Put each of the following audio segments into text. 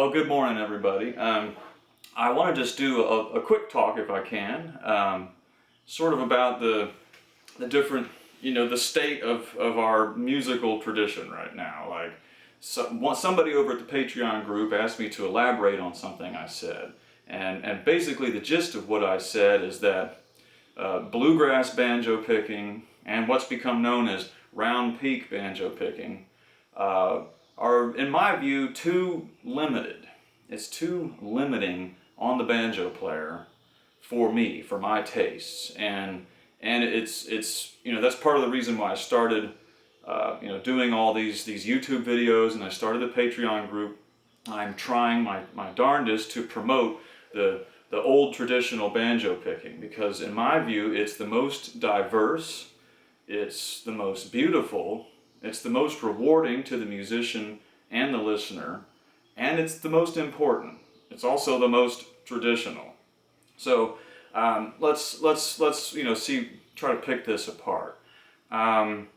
Well, good morning, everybody. I want to just do a quick talk, if I can, sort of about the different, the state of our musical tradition right now. Like, somebody over at the Patreon group asked me to elaborate on something I said. And basically the gist of what I said is that bluegrass banjo picking and what's become known as round peak banjo picking are, in my view, too limited. It's too limiting on the banjo player for me, for my tastes, and it's that's part of the reason why I started doing all these YouTube videos, and I started a Patreon group. I'm trying my darndest to promote the old traditional banjo picking, because in my view it's the most diverse, it's the most beautiful, it's the most rewarding to the musician and the listener, and it's the most important. It's also the most traditional. So let's try to pick this apart. And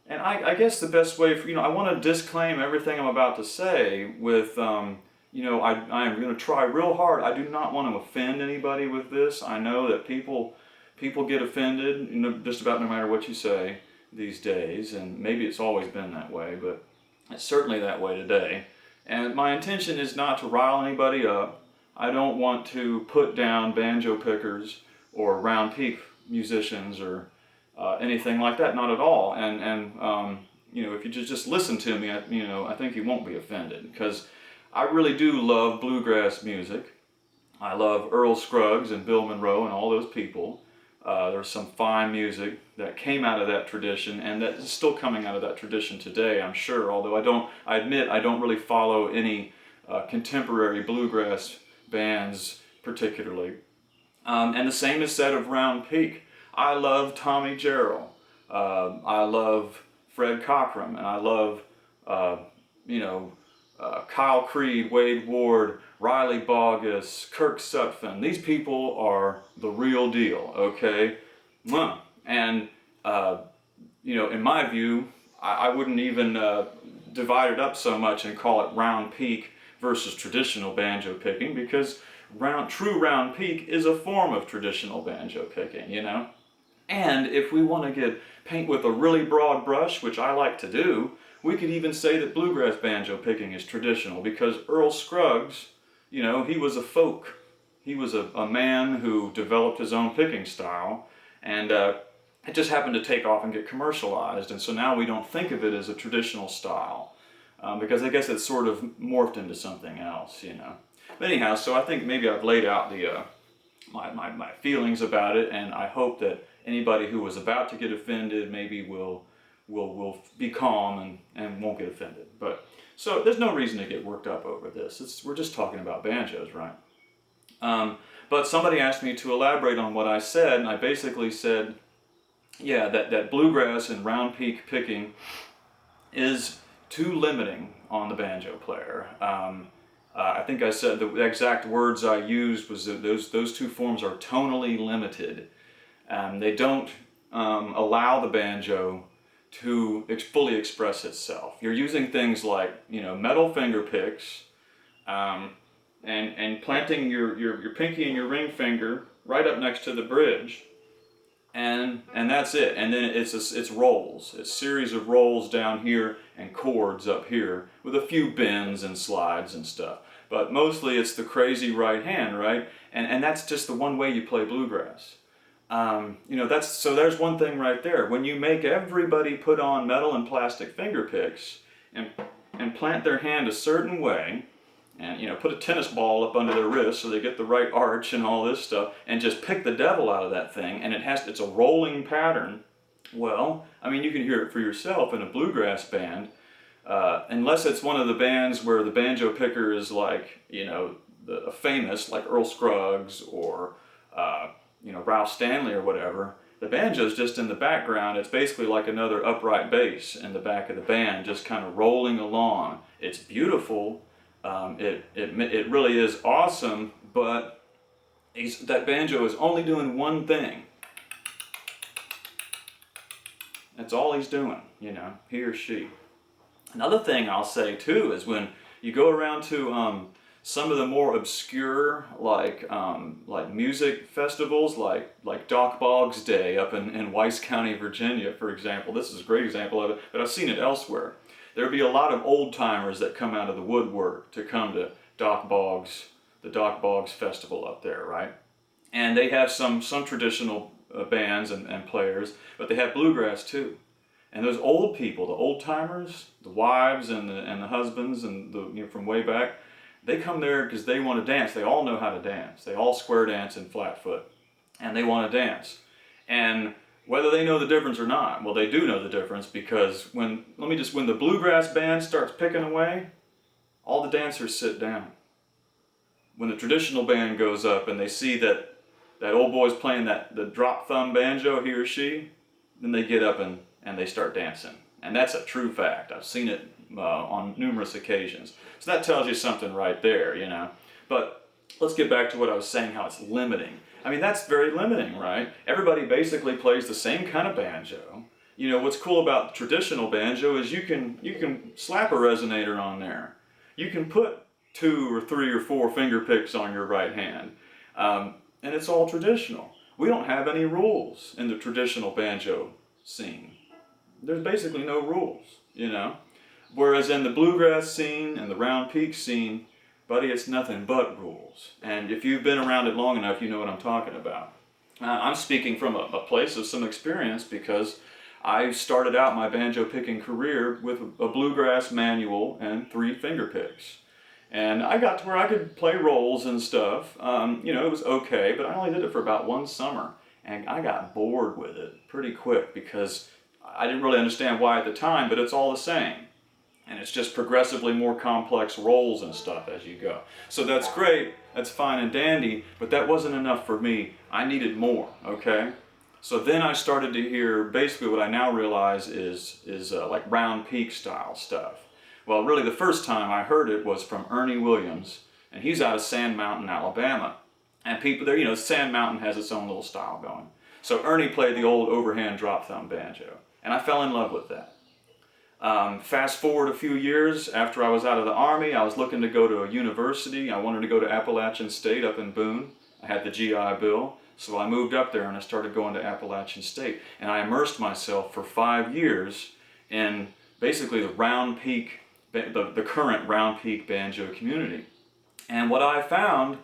I guess the best way for, I want to disclaim everything I'm about to say with, I am going to try real hard. I do not want to offend anybody with this. I know that people get offended, just about no matter what you say these days, and maybe it's always been that way, but it's certainly that way today. And my intention is not to rile anybody up. I don't want to put down banjo pickers or round peak musicians or anything like that, not at all. And if you just listen to me, I think you won't be offended, because I really do love bluegrass music. I love Earl Scruggs and Bill Monroe and all those people. There's some fine music that came out of that tradition, and that is still coming out of that tradition today, I'm sure, although I admit I don't really follow any contemporary bluegrass bands particularly. And the same is said of round peak. I love Tommy Jarrell. I love Fred Cochran, and I love, Kyle Creed, Wade Ward, Riley Boggs, Kirk Sutphin. These people are the real deal, okay? And, in my view, I wouldn't even divide it up so much and call it round peak versus traditional banjo picking, because true round peak is a form of traditional banjo picking, And if we want to paint with a really broad brush, which I like to do, we could even say that bluegrass banjo picking is traditional, because Earl Scruggs, he was a folk. He was a man who developed his own picking style, and it just happened to take off and get commercialized, and so now we don't think of it as a traditional style, because I guess it's sort of morphed into something else, But anyhow, so I think maybe I've laid out my feelings about it, and I hope that anybody who was about to get offended maybe will be calm and won't get offended. But so there's no reason to get worked up over this. We're just talking about banjos, right? But somebody asked me to elaborate on what I said, and I basically said, yeah, that bluegrass and round peak picking is too limiting on the banjo player. I think I said the exact words I used was that those two forms are tonally limited. They don't allow the banjo to fully express itself. You're using things like metal finger picks, and planting your pinky and your ring finger right up next to the bridge, and that's it. And then it's rolls. It's series of rolls down here and chords up here with a few bends and slides and stuff. But mostly it's the crazy right hand, right? And that's just the one way you play bluegrass. There's one thing right there. When you make everybody put on metal and plastic finger picks and plant their hand a certain way, and put a tennis ball up under their wrist so they get the right arch and all this stuff, and just pick the devil out of that thing, and it's a rolling pattern. Well, you can hear it for yourself in a bluegrass band, unless it's one of the bands where the banjo picker is like, a famous, like Earl Scruggs or Ralph Stanley or whatever. The banjo's just in the background. It's basically like another upright bass in the back of the band, just kind of rolling along. It's beautiful. It really is awesome, but that banjo is only doing one thing. That's all he's doing, he or she. Another thing I'll say too is when you go around to Some of the more obscure, like music festivals, like Doc Boggs Day up in Weiss County, Virginia, for example. This is a great example of it, but I've seen it elsewhere. There'd be a lot of old timers that come out of the woodwork to come to the Doc Boggs Festival up there, right? And they have some traditional bands and players, but they have bluegrass too. And those old people, the old timers, the wives and the husbands and from way back, they come there because they want to dance. They all know how to dance. They all square dance in flatfoot, and they want to dance. And whether they know the difference or not, well, they do know the difference, because when the bluegrass band starts picking away, all the dancers sit down. When the traditional band goes up and they see that old boy's playing the drop thumb banjo, he or she, then they get up and they start dancing. And that's a true fact. I've seen it on numerous occasions. So that tells you something right there, you know. But let's get back to what I was saying, how it's limiting. I mean, that's very limiting, right? Everybody basically plays the same kind of banjo. You know, what's cool about traditional banjo is you can slap a resonator on there. You can put 2 or 3 or 4 finger picks on your right hand. And it's all traditional. We don't have any rules in the traditional banjo scene. There's basically no rules, you know. Whereas in the bluegrass scene and the round peak scene, buddy, it's nothing but rules. And if you've been around it long enough, you know what I'm talking about. I'm speaking from a place of some experience, because I started out my banjo picking career with a bluegrass manual and 3 finger picks. And I got to where I could play rolls and stuff. You know, it was okay, but I only did it for about 1 summer. And I got bored with it pretty quick, because I didn't really understand why at the time, but it's all the same. And it's just progressively more complex rolls and stuff as you go. So that's great, that's fine and dandy, but that wasn't enough for me. I needed more, okay? So then I started to hear basically what I now realize is like round peak style stuff. Well, really the first time I heard it was from Ernie Williams, and he's out of Sand Mountain, Alabama. And people there, you know, Sand Mountain has its own little style going. So Ernie played the old overhand drop thumb banjo, and I fell in love with that. Fast forward a few years, after I was out of the Army, I was looking to go to a university. I wanted to go to Appalachian State up in Boone. I had the GI Bill, so I moved up there and I started going to Appalachian State. And I immersed myself for 5 years in basically the round peak, the current round peak banjo community. And what I found,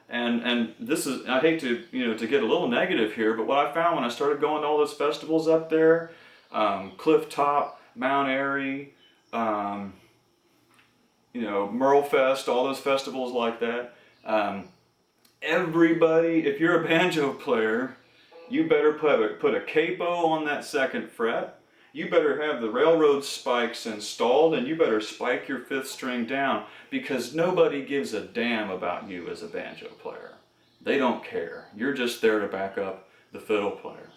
and this is, I hate to to get a little negative here, but what I found when I started going to all those festivals up there, Cliff Top, Mount Airy, Merlefest, all those festivals like that. Everybody, if you're a banjo player, you better put a capo on that 2nd fret. You better have the railroad spikes installed, and you better spike your 5th string down, because nobody gives a damn about you as a banjo player. They don't care. You're just there to back up the fiddle player.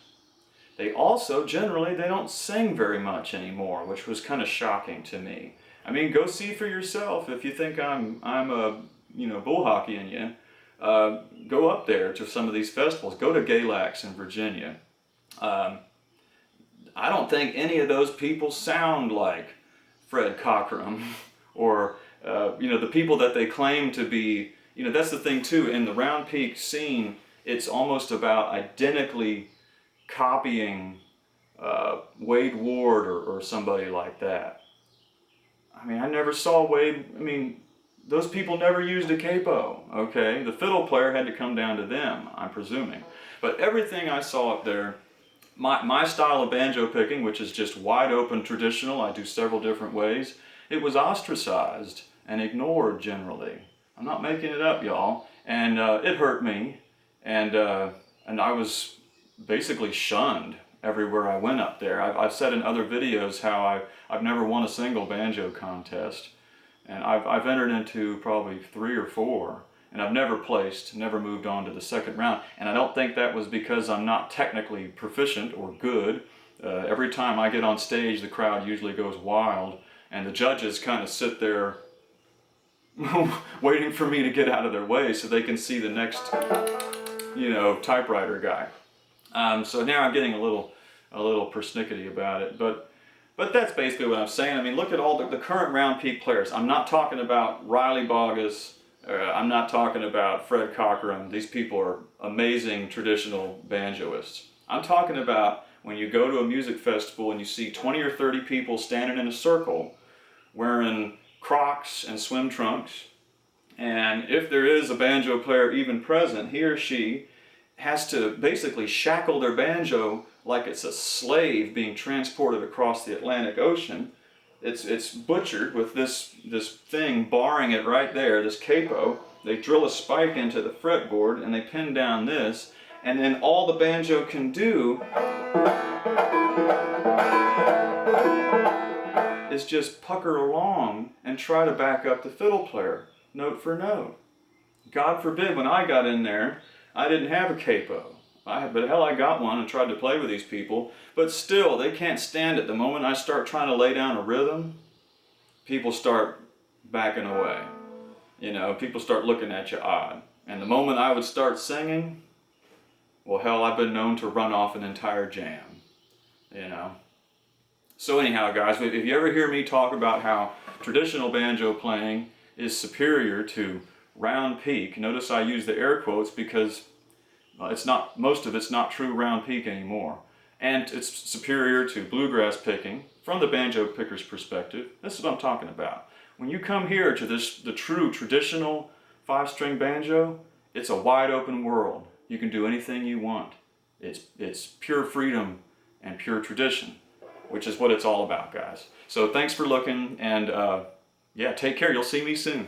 They also, generally, they don't sing very much anymore, which was kind of shocking to me. I mean, go see for yourself. If you think I'm bull hockeying you, go up there to some of these festivals. Go to Galax in Virginia. I don't think any of those people sound like Fred Cochran or the people that they claim to be. You know, that's the thing too. In the round peak scene, it's almost about identically copying Wade Ward or somebody like that. I mean, I never saw Wade. I mean, those people never used a capo, okay? The fiddle player had to come down to them, I'm presuming. But everything I saw up there, my style of banjo picking, which is just wide open traditional, I do several different ways, it was ostracized and ignored generally. I'm not making it up, y'all. And it hurt me, and I was basically shunned everywhere I went up there. I've said in other videos how I've never won a single banjo contest, and I've entered into probably 3 or 4, and I've never placed, never moved on to the 2nd round. And I don't think that was because I'm not technically proficient or good. Every time I get on stage, the crowd usually goes wild, and the judges kind of sit there waiting for me to get out of their way so they can see the next, typewriter guy. So now I'm getting a little persnickety about it, but that's basically what I'm saying. I mean, look at all the current round peak players. I'm not talking about Riley Boggs, I'm not talking about Fred Cochran. These people are amazing traditional banjoists. I'm talking about when you go to a music festival and you see 20 or 30 people standing in a circle wearing Crocs and swim trunks. And if there is a banjo player even present, he or she has to basically shackle their banjo like it's a slave being transported across the Atlantic Ocean. It's butchered with this thing barring it right there, this capo. They drill a spike into the fretboard and they pin down this, and then all the banjo can do is just pucker along and try to back up the fiddle player, note for note. God forbid, when I got in there, I didn't have a capo. But hell, I got one and tried to play with these people. But still, they can't stand it. The moment I start trying to lay down a rhythm, people start backing away. You know, people start looking at you odd. And the moment I would start singing, well, hell, I've been known to run off an entire jam. You know. So anyhow, guys, if you ever hear me talk about how traditional banjo playing is superior to round peak, notice I use the air quotes because most of it's not true round peak anymore. And it's superior to bluegrass picking from the banjo picker's perspective. This is what I'm talking about. When you come here to the true traditional 5-string banjo, it's a wide open world. You can do anything you want. It's pure freedom and pure tradition, which is what it's all about, guys. So thanks for looking, and yeah, take care. You'll see me soon.